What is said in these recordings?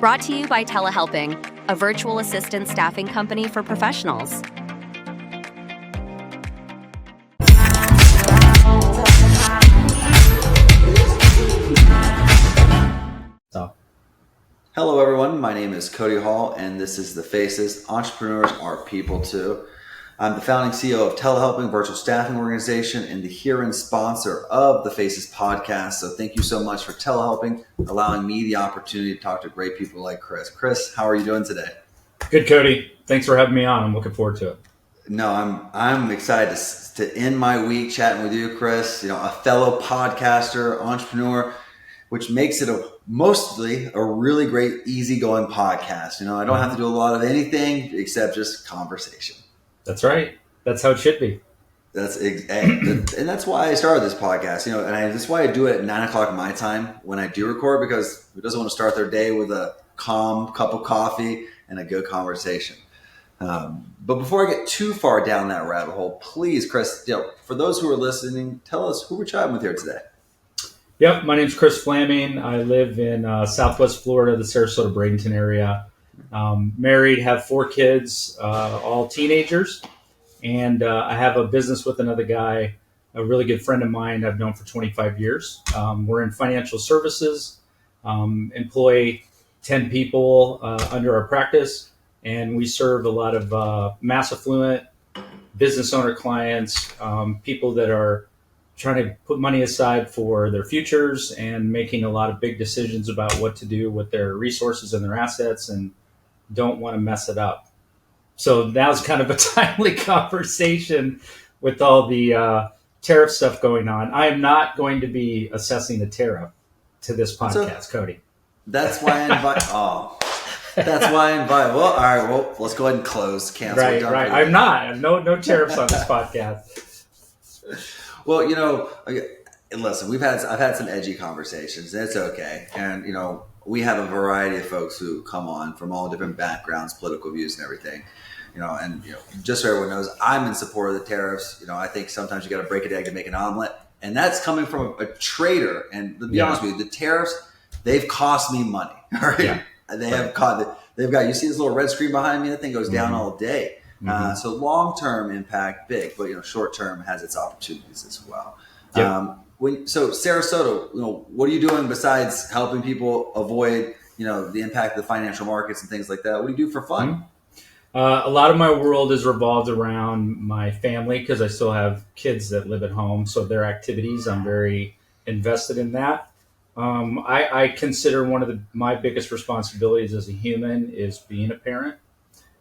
Brought to you by Telehelping, a virtual assistant staffing company for professionals. Hello everyone, my name is Cody Hall and this is The Faces. Entrepreneurs are people too. I'm the founding CEO of Telehelping, virtual staffing organization, and the herein sponsor of The Faces podcast. So thank you so much for Telehelping, allowing me the opportunity to talk to great people like Chris. Chris, how are you doing today? Good, Cody. Thanks for having me on. I'm looking forward to it. No, I'm excited to end my week chatting with you, Chris. You know, a fellow podcaster, entrepreneur, which makes it mostly a really great, easygoing podcast. You know, I don't have to do a lot of anything except just conversation. That's right. That's how it should be. And that's why I started this podcast. You know, and that's why I do it at 9 o'clock my time when I do record, because who doesn't want to start their day with a calm cup of coffee and a good conversation? But before I get too far down that rabbit hole, please, Chris, you know, for those who are listening, tell us who we're chatting with here today. Yep, my name's Chris Flammang. I live in Southwest Florida, the Sarasota, Bradenton area. Married, have 4 kids, all teenagers, and I have a business with another guy, a really good friend of mine I've known for 25 years. We're in financial services, employ 10 people under our practice, and we serve a lot of mass affluent business owner clients, people that are trying to put money aside for their futures and making a lot of big decisions about what to do with their resources and their assets and don't want to mess it up. So now's kind of a timely conversation with all the tariff stuff going on. I am not going to be assessing the tariff to this podcast, Cody. That's why I invite. That's why I invite. Well, all right. Well, let's go ahead and close. Cancel. Right. I'm not. No tariffs on this podcast. Well, you know, listen, I've had some edgy conversations. It's okay. And, you know, we have a variety of folks who come on from all different backgrounds, political views and everything, you know, and, you know, just so everyone knows, I'm in support of the tariffs. You know, I think sometimes you got to break an egg to make an omelet, and that's coming from a trader. And to be honest with you, the tariffs, they've cost me money. All right. Yeah. They've got, you see this little red screen behind me? That thing goes down all day. So long-term impact, big, but, you know, short-term has its opportunities as well. Yep. So Sarasota, you know, what are you doing besides helping people avoid, you know, the impact of the financial markets and things like that? What do you do for fun? A lot of my world is revolved around my family because I still have kids that live at home. So their activities, I'm very invested in that. I consider one of my biggest responsibilities as a human is being a parent.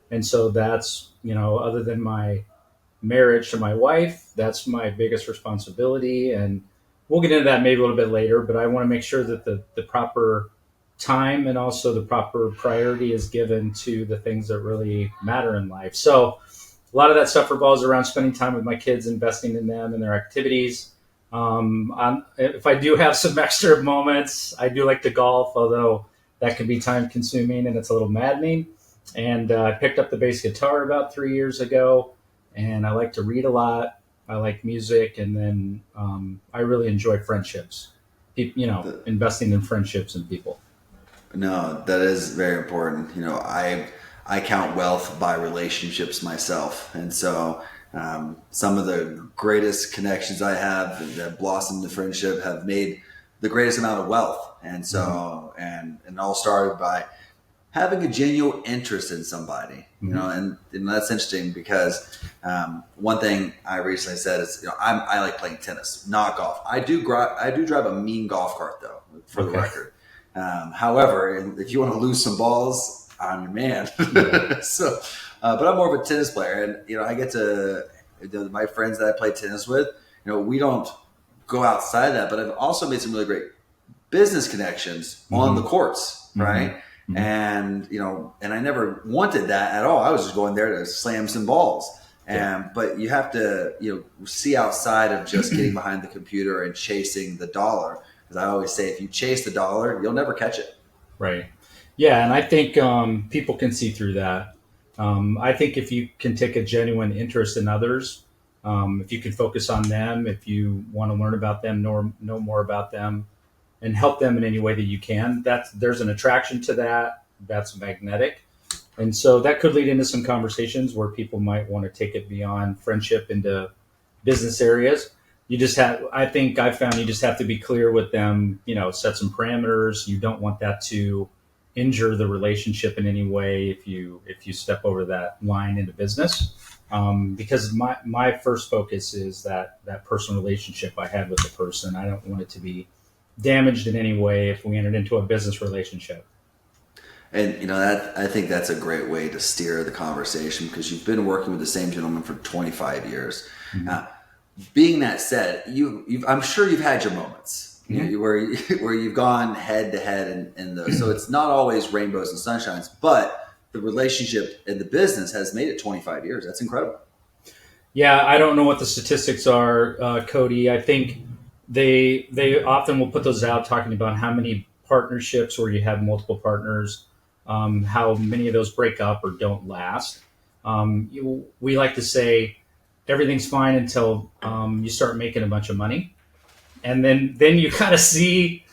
And so that's, you know, other than my marriage to my wife, that's my biggest responsibility. And we'll get into that maybe a little bit later, but I want to make sure that the proper time and also the proper priority is given to the things that really matter in life. So a lot of that stuff revolves around spending time with my kids, investing in them and their activities. If I do have some extra moments, I do like to golf, although that can be time consuming and it's a little maddening. And I picked up the bass guitar about 3 years ago, and I like to read a lot. I like music, and then I really enjoy friendships, you know, investing in friendships and people. No, that is very important. You know, I count wealth by relationships myself. And so some of the greatest connections I have that blossomed the friendship have made the greatest amount of wealth. And so, and it all started by having a genuine interest in somebody, you know, and that's interesting because one thing I recently said is, you know, I like playing tennis, not golf. I do drive a mean golf cart though, for the record. However, if you want to lose some balls, I'm your man. So, but I'm more of a tennis player, and you know, I get to my friends that I play tennis with. You know, we don't go outside that, but I've also made some really great business connections on the courts, right? And, you know, and I never wanted that at all. I was just going there to slam some balls. But you have to, you know, see outside of just getting behind the computer and chasing the dollar. As I always say, if you chase the dollar, you'll never catch it. Right. Yeah. And I think people can see through that. I think if you can take a genuine interest in others, if you can focus on them, if you want to learn about them, know more about them, and help them in any way that you can, there's an attraction to that. that's magnetic. And so that could lead into some conversations where people might want to take it beyond friendship into business areas. I think I found you just have to be clear with them, set some parameters. You don't want that to injure the relationship in any way if you step over that line into business. Because my first focus is that personal relationship I had with the person. I don't want it to be damaged in any way if we entered into a business relationship. And that, I think that's a great way to steer the conversation, because you've been working with the same gentleman for 25 years. Mm-hmm. Being that said, I'm sure you've had your moments where you've gone head to head in those. So it's not always rainbows and sunshines, but the relationship in the business has made it 25 years. That's incredible. Yeah, I don't know what the statistics are, Cody. I think they often will put those out talking about how many partnerships where you have multiple partners, how many of those break up or don't last. We like to say everything's fine until you start making a bunch of money. And then you kind of see,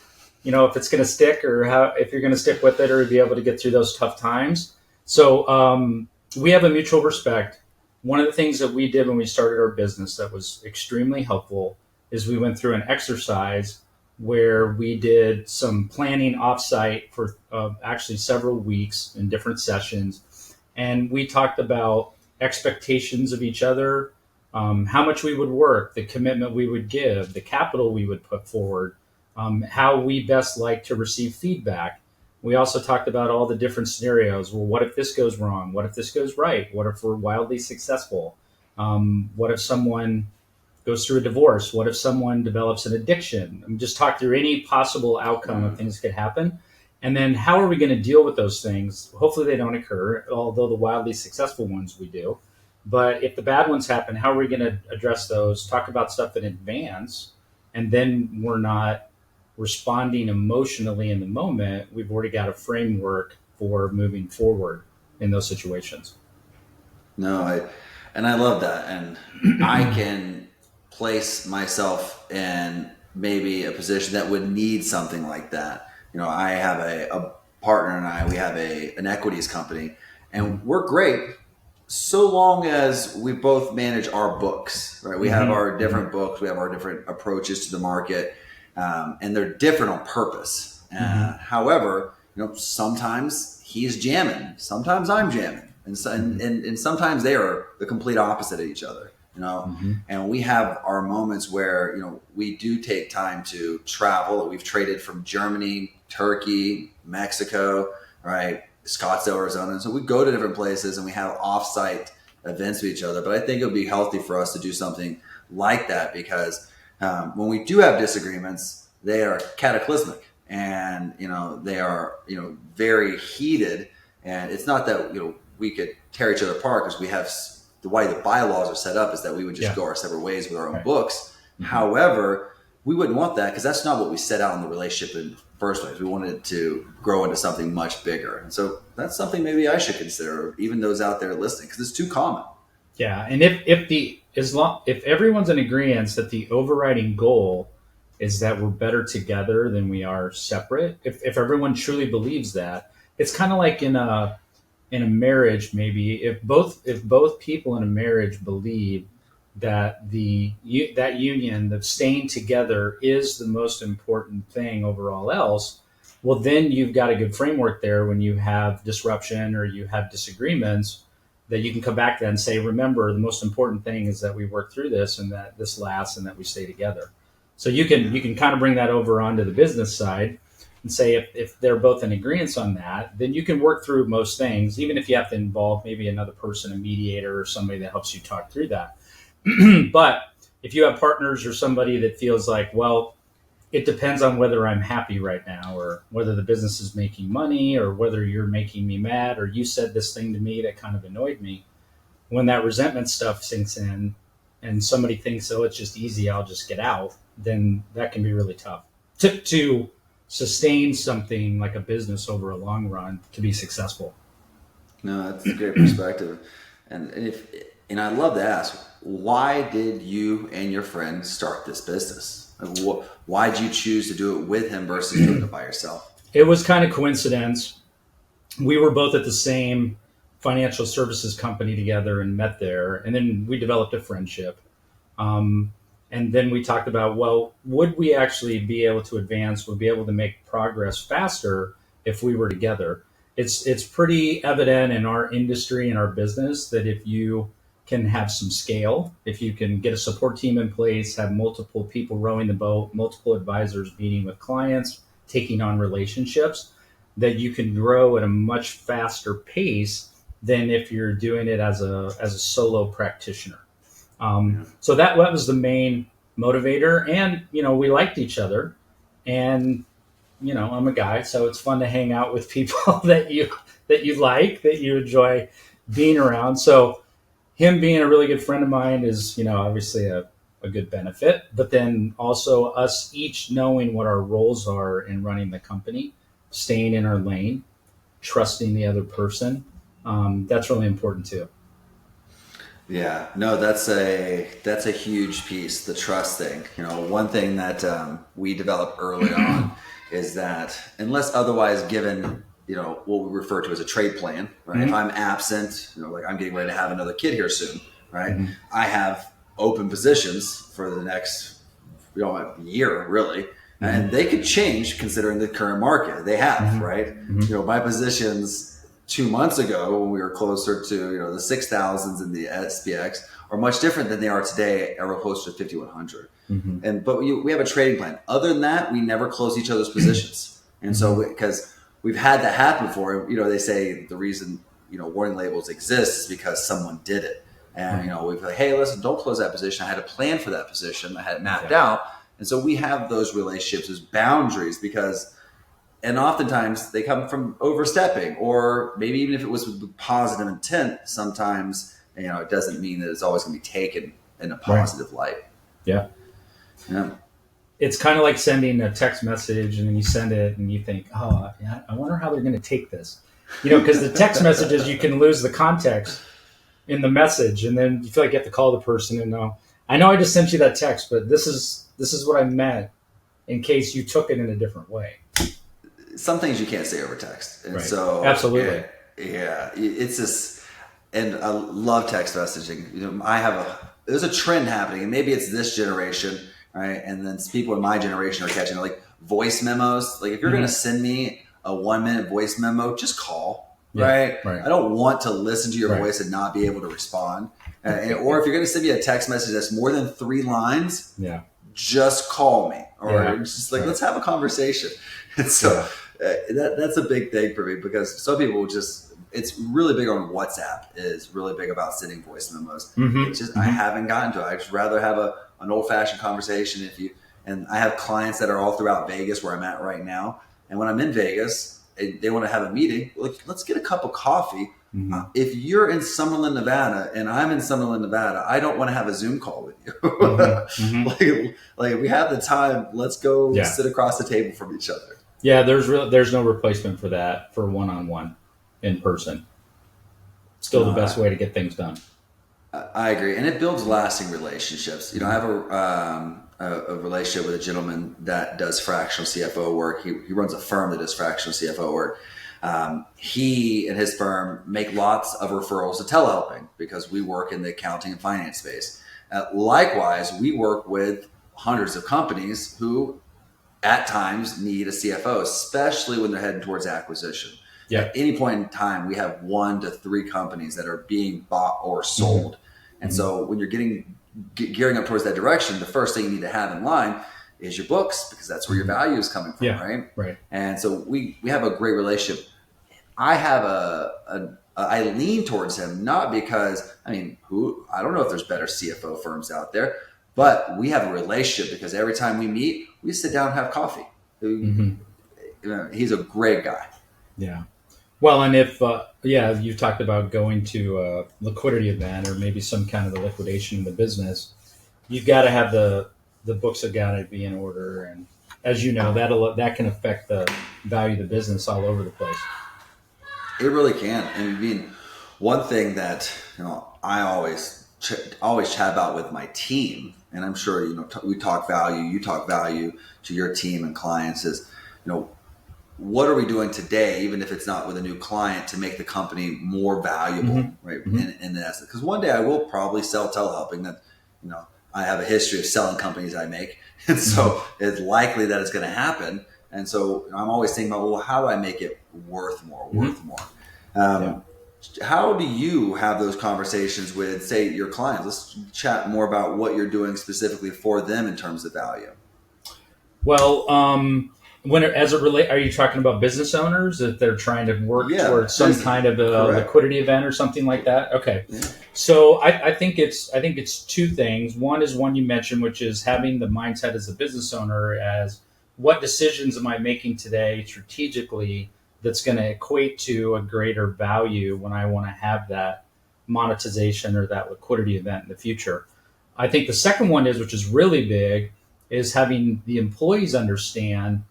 if it's going to stick or if you're going to stick with it or be able to get through those tough times. So we have a mutual respect. One of the things that we did when we started our business that was extremely helpful is we went through an exercise where we did some planning offsite for actually several weeks in different sessions. And we talked about expectations of each other, how much we would work, the commitment we would give, the capital we would put forward, how we best like to receive feedback. We also talked about all the different scenarios. Well, what if this goes wrong? What if this goes right? What if we're wildly successful? What if someone goes through a divorce? What if someone develops an addiction? Just talk through any possible outcome of things that could happen. And then how are we going to deal with those things? Hopefully they don't occur, although the wildly successful ones we do. But if the bad ones happen, how are we going to address those? Talk about stuff in advance, and then we're not responding emotionally in the moment. We've already got a framework for moving forward in those situations. No, I love that. And I can place myself in maybe a position that would need something like that. I have a partner and we have an equities company, and we're great so long as we both manage our books, right? We have our different books, we have our different approaches to the market, and they're different on purpose. However, sometimes he's jamming, sometimes I'm jamming, and sometimes they are the complete opposite of each other. And we have our moments where we do take time to travel. We've traded from Germany, Turkey, Mexico, right, Scottsdale, Arizona. And so we go to different places and we have offsite events with each other. But I think it would be healthy for us to do something like that, because when we do have disagreements, they are cataclysmic and they are very heated. And it's not that we could tear each other apart, because we have the way the bylaws are set up is that we would just go our separate ways with our own books. However, we wouldn't want that, because that's not what we set out in the relationship in the first place. We wanted it to grow into something much bigger. And so that's something maybe I should consider, even those out there listening, because it's too common. Yeah. And if everyone's in agreement that the overriding goal is that we're better together than we are separate, if everyone truly believes that, it's kind of like in a marriage, maybe if both people in a marriage believe that that union, the staying together, is the most important thing over all else, well, then you've got a good framework there when you have disruption or you have disagreements, that you can come back to that and say, remember, the most important thing is that we work through this and that this lasts and that we stay together. So you can kind of bring that over onto the business side and say, if they're both in agreement on that, then you can work through most things, even if you have to involve maybe another person, a mediator or somebody that helps you talk through that. But if you have partners or somebody that feels like, well, it depends on whether I'm happy right now, or whether the business is making money, or whether you're making me mad, or you said this thing to me that kind of annoyed me. When that resentment stuff sinks in and somebody thinks, oh, it's just easy, I'll just get out, then that can be really tough to sustain something like a business over a long run to be successfd. No, that's a great perspective. And I'd love to ask, why did you and your friend start this business? Why did you choose to do it with him versus doing it by yourself? It was kind of coincidence. we were both at the same financial services company together and met there. And then we developed a friendship. And then we talked about, well, would we actually be able to advance, would be able to make progress faster if we were together? It's pretty evident in our industry and our business that if you can have some scale, if you can get a support team in place, have multiple people rowing the boat, multiple advisors meeting with clients, taking on relationships, that you can grow at a much faster pace than if you're doing it as a solo practitioner. So that was the main motivator, and we liked each other, and I'm a guy, so it's fun to hang out with people that you like, that you enjoy being around. So him being a really good friend of mine is obviously a good benefit, but then also us each knowing what our roles are in running the company, staying in our lane, trusting the other person. That's really important too. Yeah, no, that's a huge piece, the trust thing. One thing that we developed early on is that unless otherwise given, what we refer to as a trade plan, right? Mm-hmm. If I'm absent, like I'm getting ready to have another kid here soon, right? Mm-hmm. I have open positions for the next, year really. Mm-hmm. And they could change considering the current market they have, mm-hmm. right? Mm-hmm. My positions 2 months ago when we were closer to, the 6,000s in the SPX are much different than they are today, ever closer to 5,100. Mm-hmm. But we have a trading plan. Other than that, we never close each other's positions. And so, because we've had that happen before, they say the reason, warning labels exist is because someone did it. And, we've like, hey, listen, don't close that position. I had a plan for that position. I had it mapped out. And so we have those relationships as boundaries and oftentimes they come from overstepping, or maybe even if it was with positive intent, sometimes, it doesn't mean that it's always going to be taken in a positive light. Yeah. It's kind of like sending a text message and then you send it and you think, oh, I wonder how they're going to take this, because the text messages, you can lose the context in the message. And then you feel like you have to call the person and I know I just sent you that text, but this is what I meant in case you took it in a different way. Some things you can't say over text. And right. so absolutely. It's just, and I love text messaging. There's a trend happening, and maybe it's this generation, right? And then people in my generation are catching it, like voice memos. Like if you're mm-hmm. going to send me a 1-minute voice memo, just call, right? I don't want to listen to your voice and not be able to respond. Or if you're going to send me a text message that's more than 3 lines, just call me, or just like, let's have a conversation. And so that's a big thing for me, because some people it's really big on WhatsApp, is really big about sending voice memos. Mm-hmm. It's just, mm-hmm. I haven't gotten to it. I just rather have an old fashioned conversation. And I have clients that are all throughout Vegas where I'm at right now. And when I'm in Vegas, they want to have a meeting. Like, let's get a cup of coffee. Mm-hmm. If you're in Summerlin, Nevada, and I'm in Summerlin, Nevada, I don't want to have a Zoom call with you. Mm-hmm. like if we have the time, let's go sit across the table from each other. Yeah, there's no replacement for that, for one-on-one in person. Still the best way to get things done. I agree, and it builds lasting relationships. I have a relationship with a gentleman that does fractional CFO work. He runs a firm that does fractional CFO work. He and his firm make lots of referrals to telehelping because we work in the accounting and finance space. Likewise, we work with hundreds of companies who at times need a CFO, especially when they're heading towards acquisition. Yeah. At any point in time, we have 1 to 3 companies that are being bought or sold. Mm-hmm. And so when you're gearing up towards that direction, the first thing you need to have in line is your books, because that's where your value is coming from, right? And so we have a great relationship. I have I lean towards him, not because, I don't know if there's better CFO firms out there, but we have a relationship because every time we meet, we sit down and have coffee. Mm-hmm. He's a great guy. Yeah. Well, and if, you talked about going to a liquidity event or maybe some kind of a liquidation in the business, you've got to have the books have got to be in order. And as you know, that can affect the value of the business all over the place. It really can. One thing that, I always chat about with my team, and I'm sure, we talk value, you talk value to your team and clients, is, what are we doing today, even if it's not with a new client, to make the company more valuable, right? In that, because one day I will probably sell telehelping. That, I have a history of selling companies I make, and so it's likely that it's going to happen. And so I'm always thinking about, well, how do I make it worth more? How do you have those conversations with, say, your clients? Let's chat more about what you're doing specifically for them in terms of value. Well, are you talking about business owners that they're trying to work towards some kind of a liquidity event or something like that? Okay. Yeah. So I think it's two things. One is one you mentioned, which is having the mindset as a business owner as, what decisions am I making today strategically that's going to equate to a greater value when I want to have that monetization or that liquidity event in the future. I think the second one is, which is really big, is having the employees understand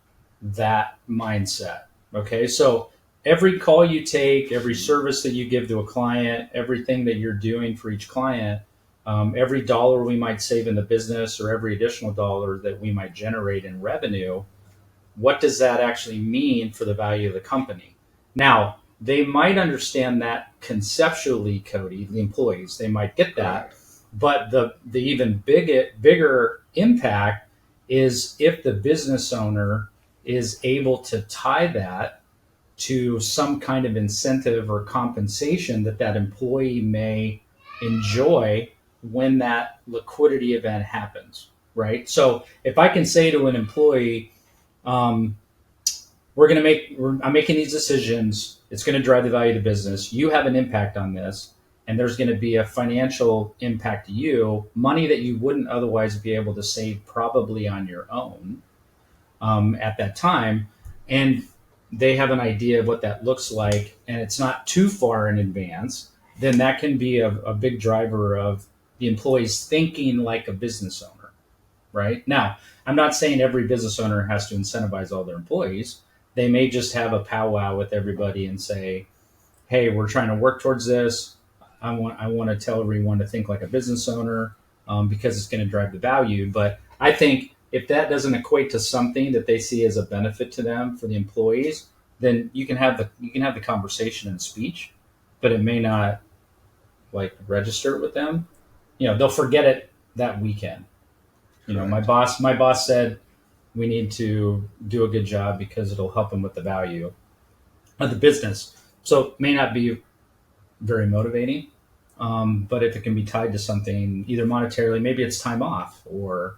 that mindset. Okay, so every call you take, every service that you give to a client, everything that you're doing for each client, every dollar we might save in the business or every additional dollar that we might generate in revenue, what does that actually mean for the value of the company? Now, they might understand that conceptually, Cody, the employees, they might get that. Correct. But the even bigger impact is if the business owner is able to tie that to some kind of incentive or compensation that employee may enjoy when that liquidity event happens, right? So if I can say to an employee, I'm making these decisions, it's going to drive the value of the business, you have an impact on this, and there's going to be a financial impact to you, money that you wouldn't otherwise be able to save probably on your own at that time. And they have an idea of what that looks like, and it's not too far in advance, then that can be a big driver of the employees thinking like a business owner, right? Now, I'm not saying every business owner has to incentivize all their employees. They may just have a powwow with everybody and say, hey, we're trying to work towards this. I want to tell everyone to think like a business owner because it's going to drive the value. But I think if that doesn't equate to something that they see as a benefit to them for the employees, then you can have the conversation and speech, but it may not like register with them. They'll forget it that weekend. My boss said we need to do a good job because it'll help them with the value of the business. So it may not be very motivating, but if it can be tied to something, either monetarily, maybe it's time off, or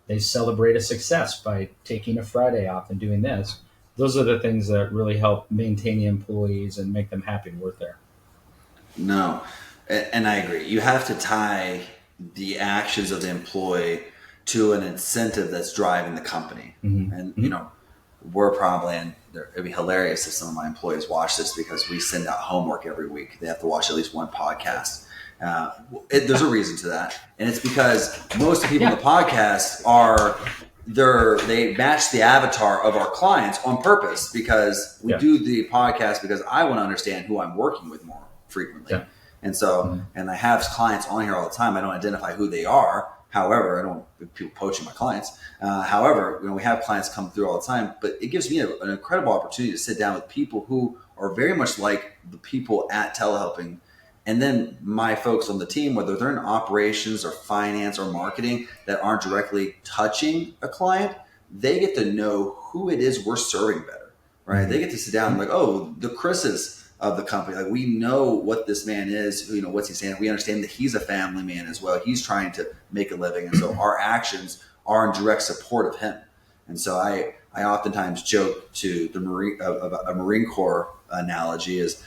they celebrate a success by taking a Friday off and doing this. Those are the things that really help maintain the employees and make them happy to work there. No, and I agree. You have to tie the actions of the employee to an incentive that's driving the company. Mm-hmm. And, we're probably, and it'd be hilarious if some of my employees watch this because we send out homework every week. They have to watch at least one podcast. There's a reason to that. And it's because most of the people in the podcast they match the avatar of our clients on purpose, because we do the podcast because I want to understand who I'm working with more frequently. Yeah. And so, and I have clients on here all the time. I don't identify who they are. However, I don't want people poaching my clients. However, we have clients come through all the time, but it gives me an incredible opportunity to sit down with people who are very much like the people at telehelping. And then my folks on the team, whether they're in operations or finance or marketing that aren't directly touching a client, they get to know who it is we're serving better, right? Mm-hmm. They get to sit down and like, oh, the Chris's of the company. Like, we know what this man is, what's he saying. We understand that he's a family man as well. He's trying to make a living. And so our actions are in direct support of him. And so I oftentimes joke to the Marine Corps analogy is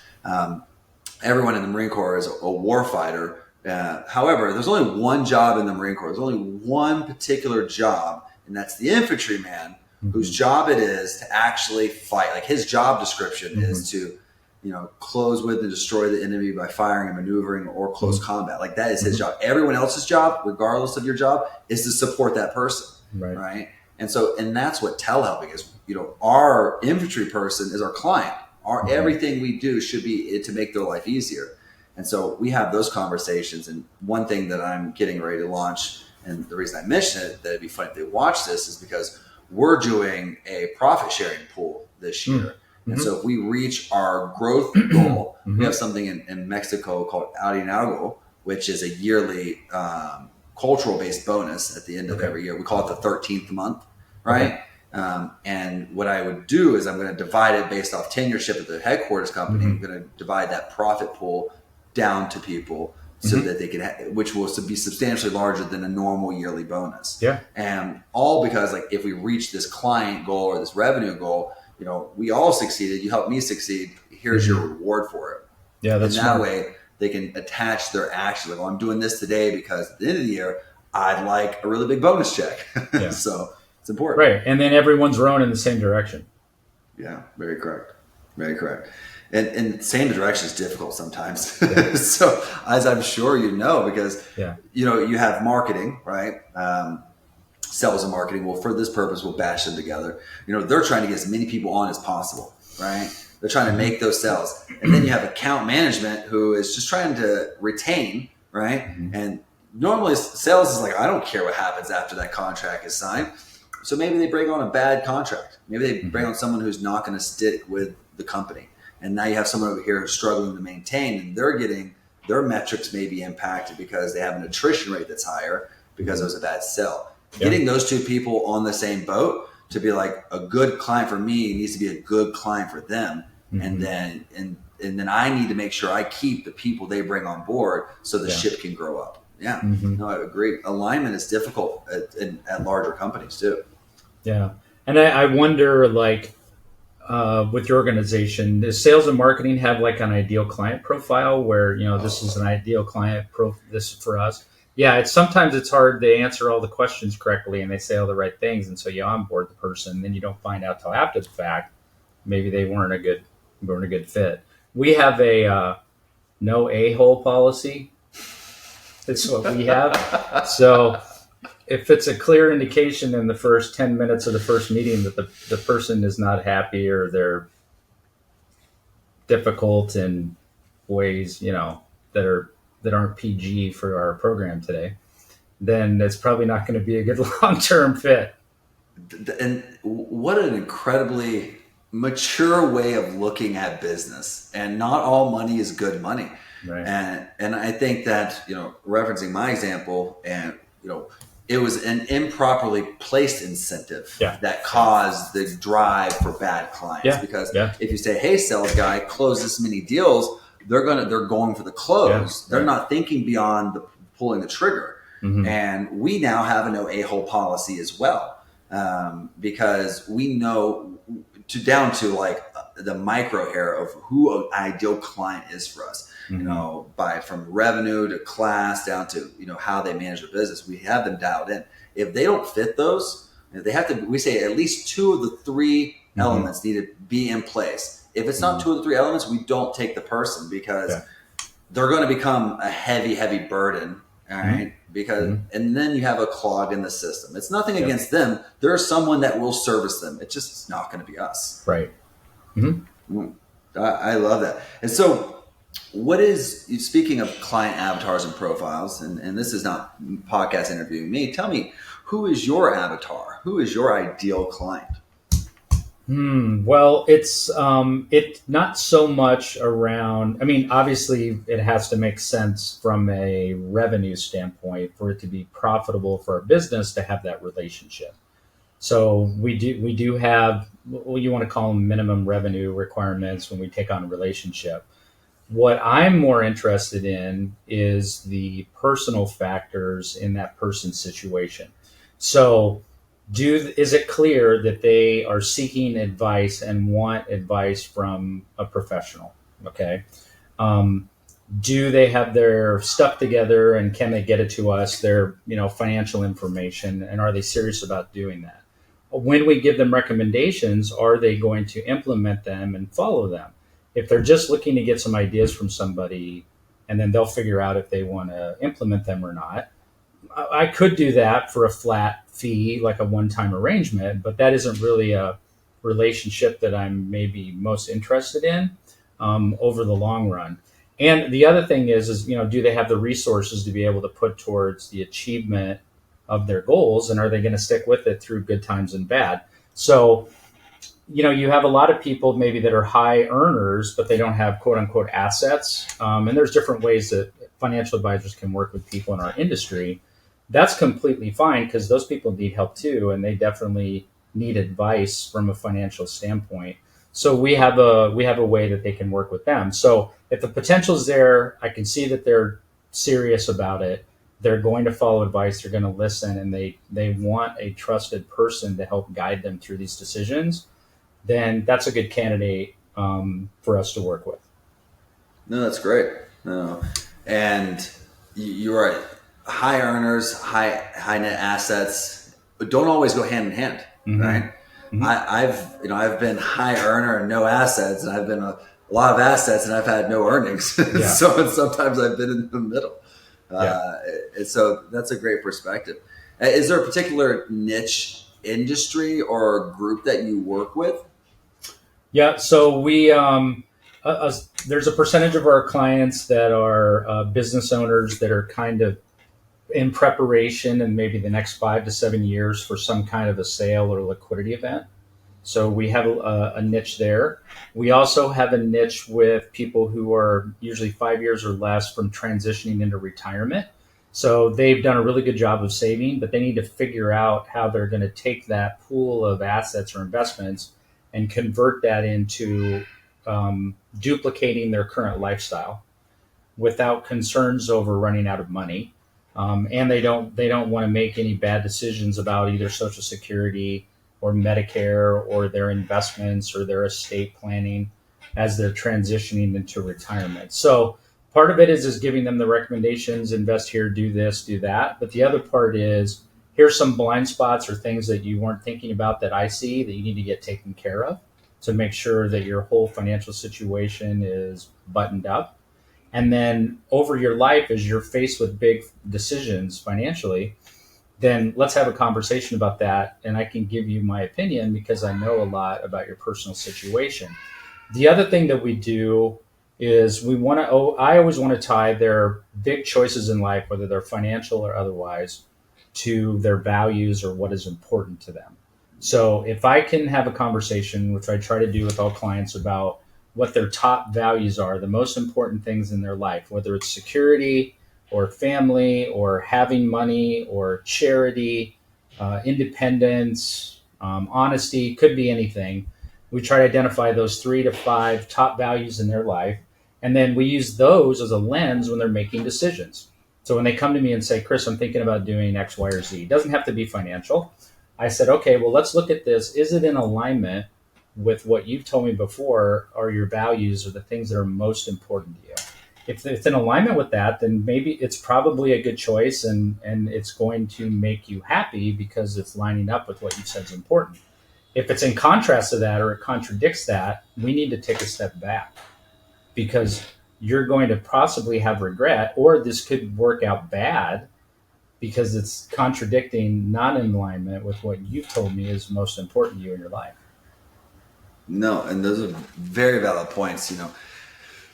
everyone in the Marine Corps is a war fighter. However, there's only one job in the Marine Corps. There's only one particular job, and that's the infantryman, whose job it is to actually fight. Like, his job description is to close with and destroy the enemy by firing and maneuvering or close combat. Like, that is his job. Everyone else's job, regardless of your job, is to support that person. Right. And so, and that's what telehelping is. Our infantry person is our client. Everything we do should be to make their life easier. And so we have those conversations. And one thing that I'm getting ready to launch, and the reason I mention it, that it'd be fun if they watch this, is because we're doing a profit sharing pool this year. And so if we reach our growth goal, we have something in Mexico called Aguinaldo, which is a yearly cultural-based bonus at the end of every year. We call it the 13th month, right? And what I would do is I'm going to divide it based off tenureship at the headquarters company. I'm going to divide that profit pool down to people so that they can, which will be substantially larger than a normal yearly bonus. Yeah. And all because like if we reach this client goal or this revenue goal, you know, we all succeeded. You helped me succeed. Here's your reward for it. Yeah, that's and that way they can attach their action. Like, well, I'm doing this today because at the end of the year, I'd like a really big bonus check. Yeah. So it's important. Right. And then everyone's rowing in the same direction. Yeah, very correct. Very correct. And same direction is difficult sometimes. Yeah. So as I'm sure you know, because, you know, you have marketing, right? Sales and marketing. Well, for this purpose, we'll bash them together. You know, they're trying to get as many people on as possible, right? They're trying to make those sales. And then you have account management who is just trying to retain, right? And normally sales is like, I don't care what happens after that contract is signed. So maybe they bring on a bad contract. Maybe they bring on someone who's not going to stick with the company. And now you have someone over here who's struggling to maintain, and they're getting their metrics may be impacted because they have an attrition rate that's higher because it was a bad sell. Yeah. Getting those two people on the same boat to be like a good client for me needs to be a good client for them. And then I need to make sure I keep the people they bring on board so the ship can grow up. Yeah, no, I agree. Alignment is difficult at larger companies too. Yeah. And I wonder, like, with your organization, does sales and marketing have like an ideal client profile where, you know, this is an ideal client this is for us? Yeah, sometimes it's hard to answer all the questions correctly and they say all the right things. And so you onboard the person, then you don't find out till after the fact, maybe they weren't a good fit. We have a no a-hole policy. That's what we have. So if it's a clear indication in the first 10 minutes of the first meeting that the person is not happy or they're difficult in ways, you know, that aren't PG for our program today, then it's probably not going to be a good long-term fit. And what an incredibly mature way of looking at business. And not all money is good money. Right. And I think that, you know, referencing my example, and, you know, it was an improperly placed incentive that caused the drive for bad clients. Because if you say, hey, sales guy, close this many deals, they're going for the close. They're not thinking beyond pulling the trigger. And we now have a no a-hole policy as well, because we know down to like the micro hair of who an ideal client is for us. You know, from revenue to class down to, you know, how they manage their business. We have them dialed in. If they don't fit those, they have to. We say at least two of the three elements need to be in place. If it's not two of the three elements, we don't take the person because they're going to become a heavy burden. All right. Because, and then you have a clog in the system. It's nothing against them. There's someone that will service them. It's just not going to be us. Right. I love that. And so what is, speaking of client avatars and profiles, and this is not podcast interviewing me, tell me, who is your avatar? Who is your ideal client? Well, it's not so much around, I mean, obviously it has to make sense from a revenue standpoint for it to be profitable for our business to have that relationship. So we do have, what you want to call them, minimum revenue requirements when we take on a relationship. What I'm more interested in is the personal factors in that person's situation. So is it clear that they are seeking advice and want advice from a professional? Okay. Do they have their stuff together and can they get it to us, their, you know, financial information, and are they serious about doing that? When we give them recommendations, are they going to implement them and follow them? If they're just looking to get some ideas from somebody and then they'll figure out if they want to implement them or not, I could do that for a flat fee, like a one-time arrangement, but that isn't really a relationship that I'm maybe most interested in over the long run. And the other thing is, you know, do they have the resources to be able to put towards the achievement of their goals, and are they going to stick with it through good times and bad? So You have a lot of people maybe that are high earners, but they don't have quote unquote assets. And there's different ways that financial advisors can work with people in our industry. That's completely fine because those people need help too, and they definitely need advice from a financial standpoint. So we have a way that they can work with them. So if the potential is there, I can see that they're serious about it. They're going to follow advice. They're going to listen, and they want a trusted person to help guide them through these decisions. Then that's a good candidate for us to work with. No, that's great. No, and you're right. High earners, high net assets don't always go hand in hand, right? Mm-hmm. I've been high earner and no assets, and I've been a lot of assets and I've had no earnings. Yeah. So sometimes I've been in the middle. And so that's a great perspective. Is there a particular niche industry or group that you work with? Yeah, so we there's a percentage of our clients that are business owners that are kind of in preparation in maybe the next 5 to 7 years for some kind of a sale or liquidity event. So we have a niche there. We also have a niche with people who are usually 5 years or less from transitioning into retirement. So they've done a really good job of saving, but they need to figure out how they're going to take that pool of assets or investments and convert that into duplicating their current lifestyle without concerns over running out of money. And they don't want to make any bad decisions about either Social Security or Medicare or their investments or their estate planning as they're transitioning into retirement. So part of it is giving them the recommendations, invest here, do this, do that. But the other part is, here's some blind spots or things that you weren't thinking about that I see that you need to get taken care of to make sure that your whole financial situation is buttoned up. And then over your life, as you're faced with big decisions financially, then let's have a conversation about that. And I can give you my opinion because I know a lot about your personal situation. The other thing that we do is I always want to tie their big choices in life, whether they're financial or otherwise, to their values or what is important to them. So if I can have a conversation, which I try to do with all clients, about what their top values are, the most important things in their life, whether it's security or family or having money or charity, independence, honesty, could be anything. We try to identify those 3 to 5 top values in their life. And then we use those as a lens when they're making decisions. So when they come to me and say, Chris, I'm thinking about doing X, Y, or Z, it doesn't have to be financial. I said, okay, well, let's look at this. Is it in alignment with what you've told me before are your values or the things that are most important to you? If it's in alignment with that, then maybe it's probably a good choice and it's going to make you happy because it's lining up with what you said is important. If it's in contrast to that or it contradicts that, we need to take a step back because you're going to possibly have regret, or this could work out bad because it's contradicting, not in alignment with what you've told me is most important to you in your life. No, and those are very valid points.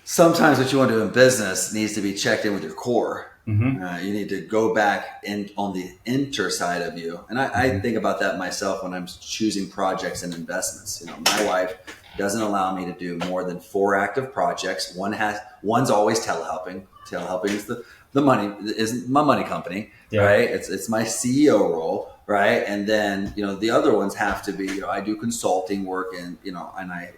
Sometimes what you want to do in business needs to be checked in with your core. Mm-hmm. You need to go back in on the inter side of you. And I think about that myself when I'm choosing projects and investments. My wife doesn't allow me to do more than 4 active projects. One's always telehelping. Telehelping is the money, isn't my money company, yeah. Right? It's my CEO role, right? And then, the other ones have to be, I do consulting work and I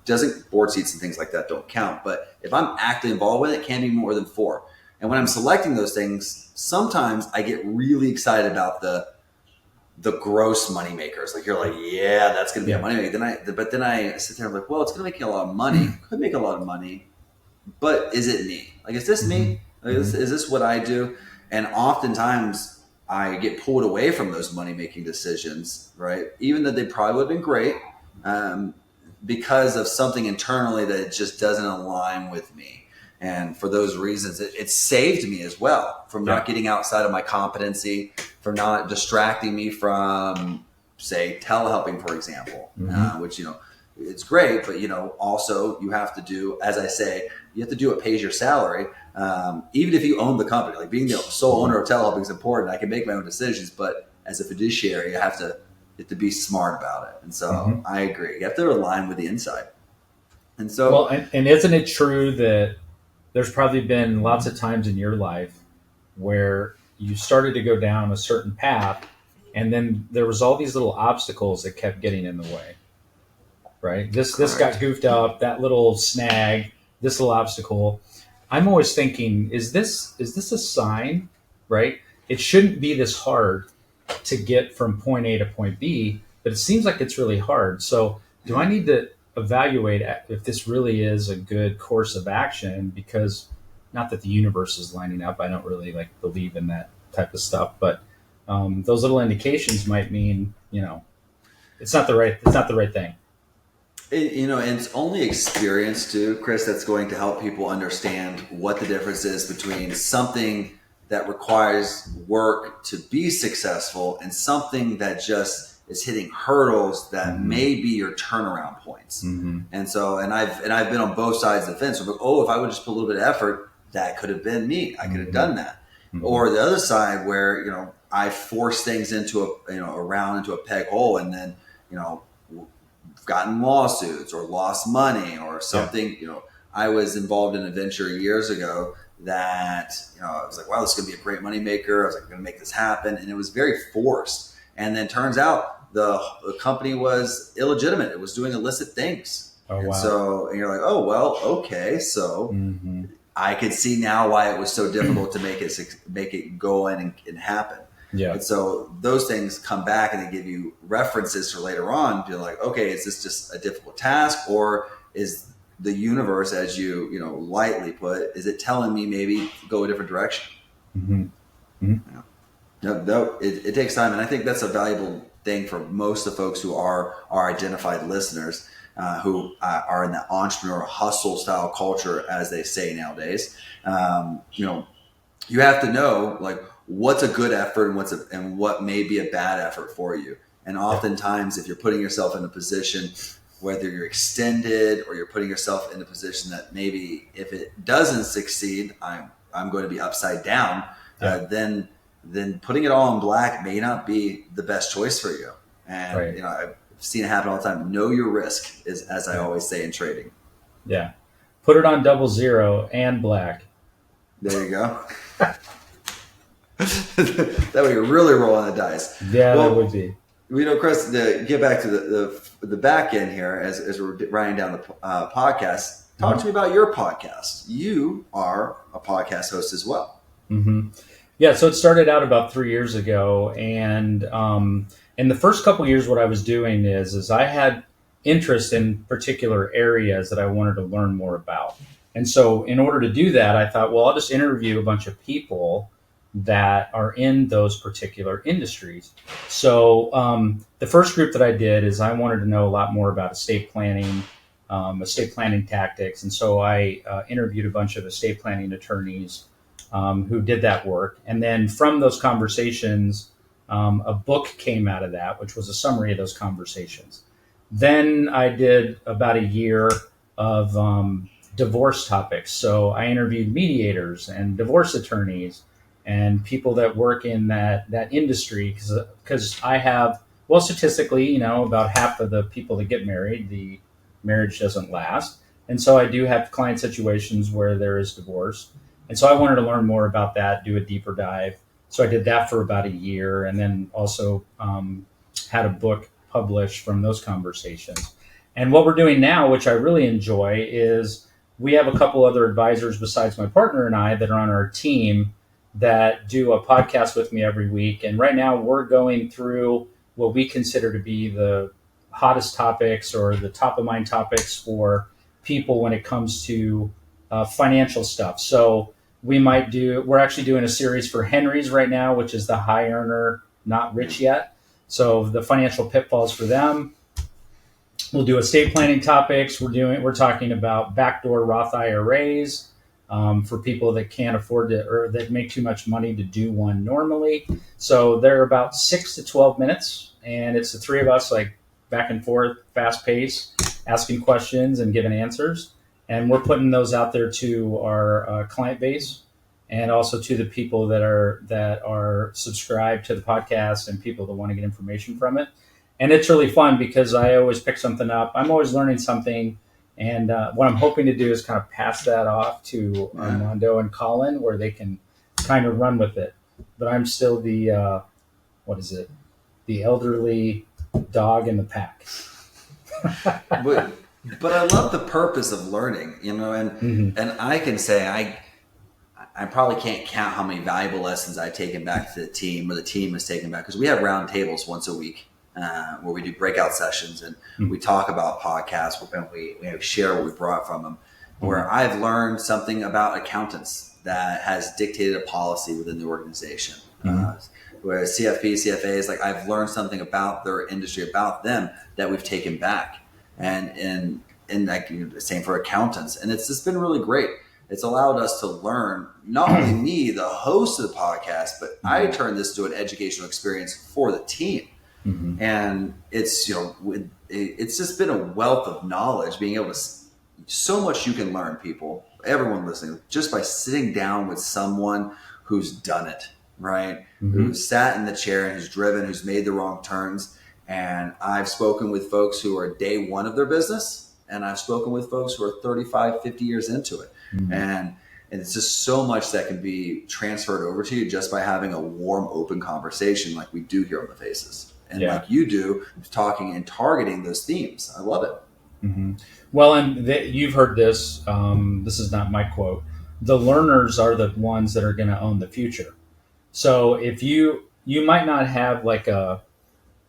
doesn't board seats and things like that don't count. But if I'm actively involved with it, it can be more than 4. And when I'm selecting those things, sometimes I get really excited about the gross money makers. Like you're like, yeah, that's going to be a money maker. But then I sit there and I'm like, well, it's going to make you a lot of money. Could make a lot of money, but is it me? Like, is this me? Like, is this what I do? And oftentimes I get pulled away from those money making decisions, right? Even though they probably would have been great, because of something internally that just doesn't align with me. And for those reasons, it saved me as well from not getting outside of my competency, from not distracting me from, say, telehelping, for example, which, it's great. But, also you have to do, as I say, you have to do what pays your salary. Even if you own the company, like being the sole owner of telehelping is important. I can make my own decisions, but as a fiduciary, you have to have to be smart about it. And so Mm-hmm. I agree. You have to align with the inside. And so, Well, and isn't it true that there's probably been lots of times in your life where you started to go down a certain path, and then there was all these little obstacles that kept getting in the way, right? This got correct. goofed up, that little snag, this little obstacle. I'm always thinking, is this a sign, right? It shouldn't be this hard to get from point A to point B, but it seems like it's really hard. So do I need to evaluate if this really is a good course of action? Because not that the universe is lining up. I don't really believe in that type of stuff, but those little indications might mean, it's not the right thing. And it's only experience too, Chris, that's going to help people understand what the difference is between something that requires work to be successful and something that just is hitting hurdles that may be your turnaround points. Mm-hmm. And so, and I've been on both sides of the fence. I'm like, oh, if I would just put a little bit of effort, that could have been me. I could have done that. Mm-hmm. Or the other side where, I force things into a round into a peg hole, and then, gotten lawsuits or lost money or something. I was involved in a venture years ago that, I was like, wow, this is going to be a great money maker. I was like, I'm going to make this happen. And it was very forced. And then turns out the company was illegitimate. It was doing illicit things. Oh, and wow. so, and you're like, oh, well, okay. So I could see now why it was so difficult to make it go in and happen. Yeah. And so those things come back and they give you references for later on. You're like, okay, is this just a difficult task, or is the universe, as you lightly put, is it telling me maybe go a different direction? Mm-hmm. Mm-hmm. No, it takes time, and I think that's a valuable thing for most of the folks who are our identified listeners, who are in the entrepreneur hustle style culture, as they say nowadays. You have to know what's a good effort and what may be a bad effort for you. And oftentimes, if you're putting yourself in a position, whether you're extended or you're putting yourself in a position that maybe if it doesn't succeed, I'm going to be upside down, then putting it all in black may not be the best choice for you. And I've seen it happen all the time. Know your risk, is as I always say in trading. Yeah. Put it on 00 and black. There you go. That way you're really rolling the dice. Yeah, that would be. Chris, to get back to the back end here, as we're writing down the podcast, talk to me about your podcast. You are a podcast host as well. Mm-hmm. Yeah, so it started out about 3 years ago, and in the first couple of years, what I was doing is I had interest in particular areas that I wanted to learn more about. And so in order to do that, I thought, well, I'll just interview a bunch of people that are in those particular industries. So the first group that I did is I wanted to know a lot more about estate planning tactics. And so I interviewed a bunch of estate planning attorneys who did that work. And then from those conversations, a book came out of that, which was a summary of those conversations. Then I did about a year of divorce topics. So I interviewed mediators and divorce attorneys and people that work in that industry, because I have, well, statistically, about half of the people that get married, the marriage doesn't last. And so I do have client situations where there is divorce. And so I wanted to learn more about that, do a deeper dive. So I did that for about a year, and then also had a book published from those conversations. And what we're doing now, which I really enjoy, is we have a couple other advisors besides my partner and I that are on our team that do a podcast with me every week. And right now we're going through what we consider to be the hottest topics or the top of mind topics for people when it comes to financial stuff. So we're actually doing a series for Henrys right now, which is the high earner, not rich yet. So the financial pitfalls for them. We'll do estate planning topics. We're talking about backdoor Roth IRAs for people that can't afford to, or that make too much money to do one normally. So they're about 6 to 12 minutes, and it's the three of us back and forth, fast pace, asking questions and giving answers. And we're putting those out there to our client base and also to the people that are subscribed to the podcast and people that want to get information from it. And it's really fun because I always pick something up. I'm always learning something. And what I'm hoping to do is kind of pass that off to Armando and Colin, where they can kind of run with it. But I'm still the, the elderly dog in the pack. But I love the purpose of learning, and I can say I probably can't count how many valuable lessons I've taken back to the team, or the team has taken back, because we have round tables once a week where we do breakout sessions and we talk about podcasts and we share what we brought from them. Where I've learned something about accountants that has dictated a policy within the organization. Whereas CFAs, like I've learned something about their industry, about them that we've taken back. And like the same for accountants. And it's just been really great. It's allowed us to learn, not only me, the host of the podcast, but I turned this to an educational experience for the team. And it's, it's just been a wealth of knowledge, being able to, so much you can learn, people, everyone listening, just by sitting down with someone who's done it, right? Who's sat in the chair and who's driven, who's made the wrong turns. And I've spoken with folks who are day one of their business, and I've spoken with folks who are 35, 50 years into it. And it's just so much that can be transferred over to you just by having a warm, open conversation like we do here on the Faces. And like you do, talking and targeting those themes. I love it. Well, and you've heard this. This is not my quote. The learners are the ones that are going to own the future. So if you might not have like a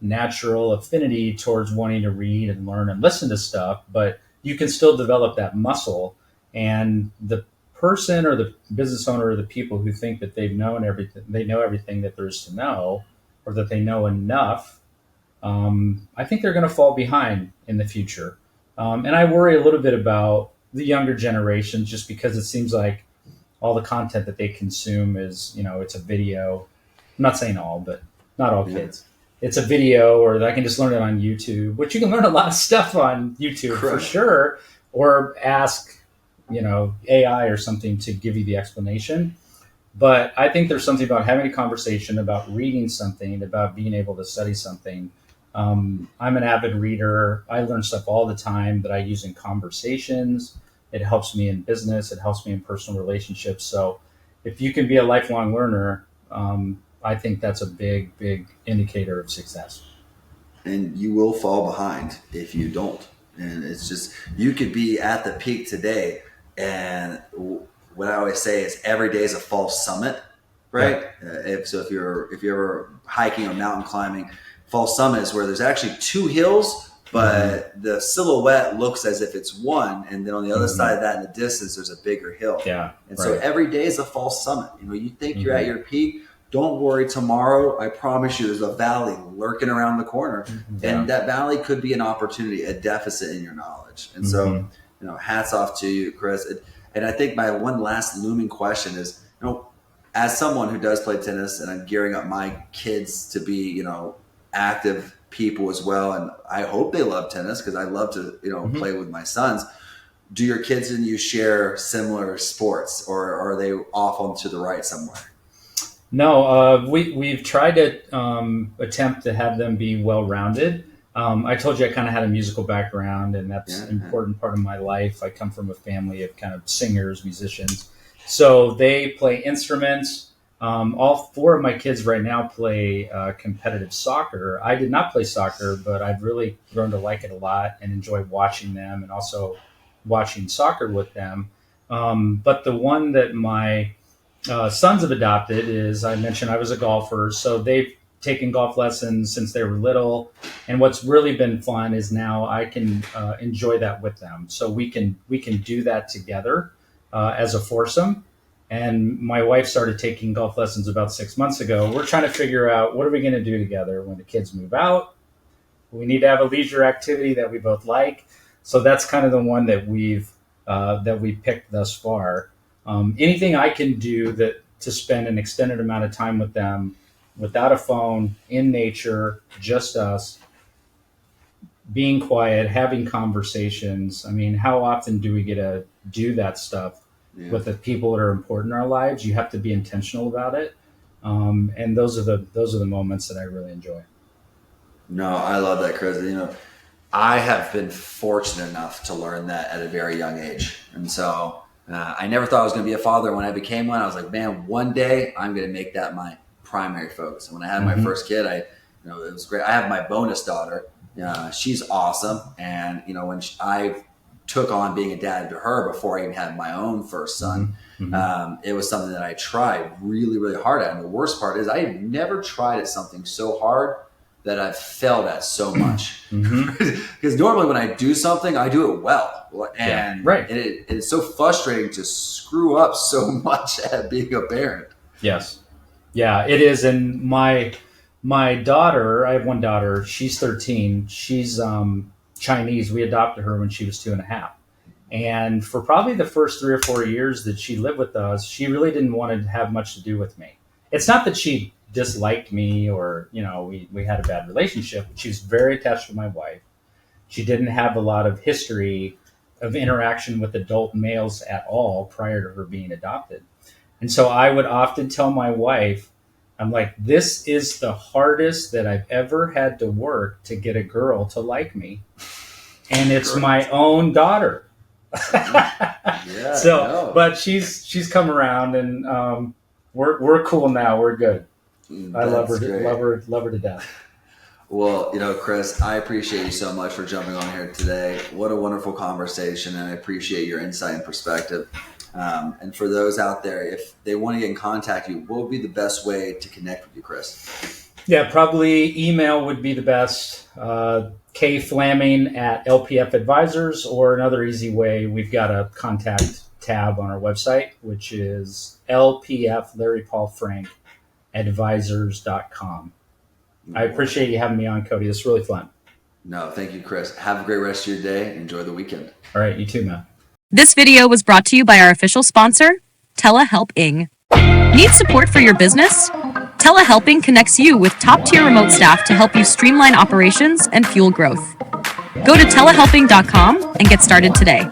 natural affinity towards wanting to read and learn and listen to stuff, but you can still develop that muscle. And the person or the business owner or the people who think that they know everything that there is to know, or that they know enough, I think they're going to fall behind in the future. And I worry a little bit about the younger generations, just because it seems like all the content that they consume is, it's a video. I'm not saying all, but not all kids. It's a video, or I can just learn it on YouTube, which you can learn a lot of stuff on YouTube for sure, or ask, AI or something to give you the explanation. But I think there's something about having a conversation, about reading something, about being able to study something. I'm an avid reader. I learn stuff all the time that I use in conversations. It helps me in business. It helps me in personal relationships. So if you can be a lifelong learner, I think that's a big, big indicator of success. And you will fall behind if you don't. And it's just, you could be at the peak today. And what I always say is every day is a false summit, right? If you're ever hiking or mountain climbing, false summit is where there's actually two hills, but the silhouette looks as if it's one. And then on the other side of that, in the distance, there's a bigger hill. So every day is a false summit. You think you're at your peak. Don't worry, tomorrow, I promise you, there's a valley lurking around the corner. And that valley could be an opportunity, a deficit in your knowledge. And so, hats off to you, Chris. And I think my one last looming question is, as someone who does play tennis, and I'm gearing up my kids to be, active people as well, and I hope they love tennis because I love to, play with my sons. Do your kids and you share similar sports, or are they off onto the right somewhere? No, we've tried to attempt to have them be well-rounded. I told you I kind of had a musical background, and that's an important part of my life. I come from a family of kind of singers, musicians. So they play instruments. All four of my kids right now play competitive soccer. I did not play soccer, but I've really grown to like it a lot and enjoy watching them, and also watching soccer with them. But the one that my sons have adopted is, I mentioned I was a golfer, so they've taken golf lessons since they were little. And what's really been fun is now I can enjoy that with them. So we can do that together as a foursome. And my wife started taking golf lessons about 6 months ago. We're trying to figure out, what are we going to do together when the kids move out? We need to have a leisure activity that we both like. So that's kind of the one that we picked thus far. Anything I can do to spend an extended amount of time with them, without a phone, in nature, just us, being quiet, having conversations. I mean, how often do we get to do that stuff with the people that are important in our lives? You have to be intentional about it. And those are the moments that I really enjoy. No, I love that, Chris. I have been fortunate enough to learn that at a very young age. And so I never thought I was going to be a father. When I became one, I was like, man, one day I'm going to make that my primary focus. And when I had my first kid, it was great. I have my bonus daughter. She's awesome. And, when I took on being a dad to her before I even had my own first son, it was something that I tried really, really hard at. And the worst part is I have never tried at something so hard that I've failed at so much. Because normally when I do something, I do it well. And it's so frustrating to screw up so much at being a parent. Yes. Yeah, it is. And my daughter, I have one daughter, she's 13. She's Chinese. We adopted her when she was 2.5. And for probably the first 3 or 4 years that she lived with us, she really didn't want to have much to do with me. It's not that she disliked me or, we had a bad relationship. She was very attached to my wife. She didn't have a lot of history of interaction with adult males at all prior to her being adopted. And so I would often tell my wife, I'm like, this is the hardest that I've ever had to work to get a girl to like me. And it's my own daughter. But she's come around and we're cool now. We're good. I love her to death. Well, Chris, I appreciate you so much for jumping on here today. What a wonderful conversation, and I appreciate your insight and perspective. And for those out there, if they want to get in contact with you, what would be the best way to connect with you, Chris? Yeah, probably email would be the best. Flammang at LPF Advisors, or another easy way, we've got a contact tab on our website, which is LPF Larry Paul Frank advisors.com. I appreciate you having me on, Cody. This is really fun. No, thank you, Chris. Have a great rest of your day. Enjoy the weekend. All right, you too, man. This video was brought to you by our official sponsor, Telehelping. Need support for your business? Telehelping connects you with top-tier remote staff to help you streamline operations and fuel growth. Go to telehelping.com and get started today.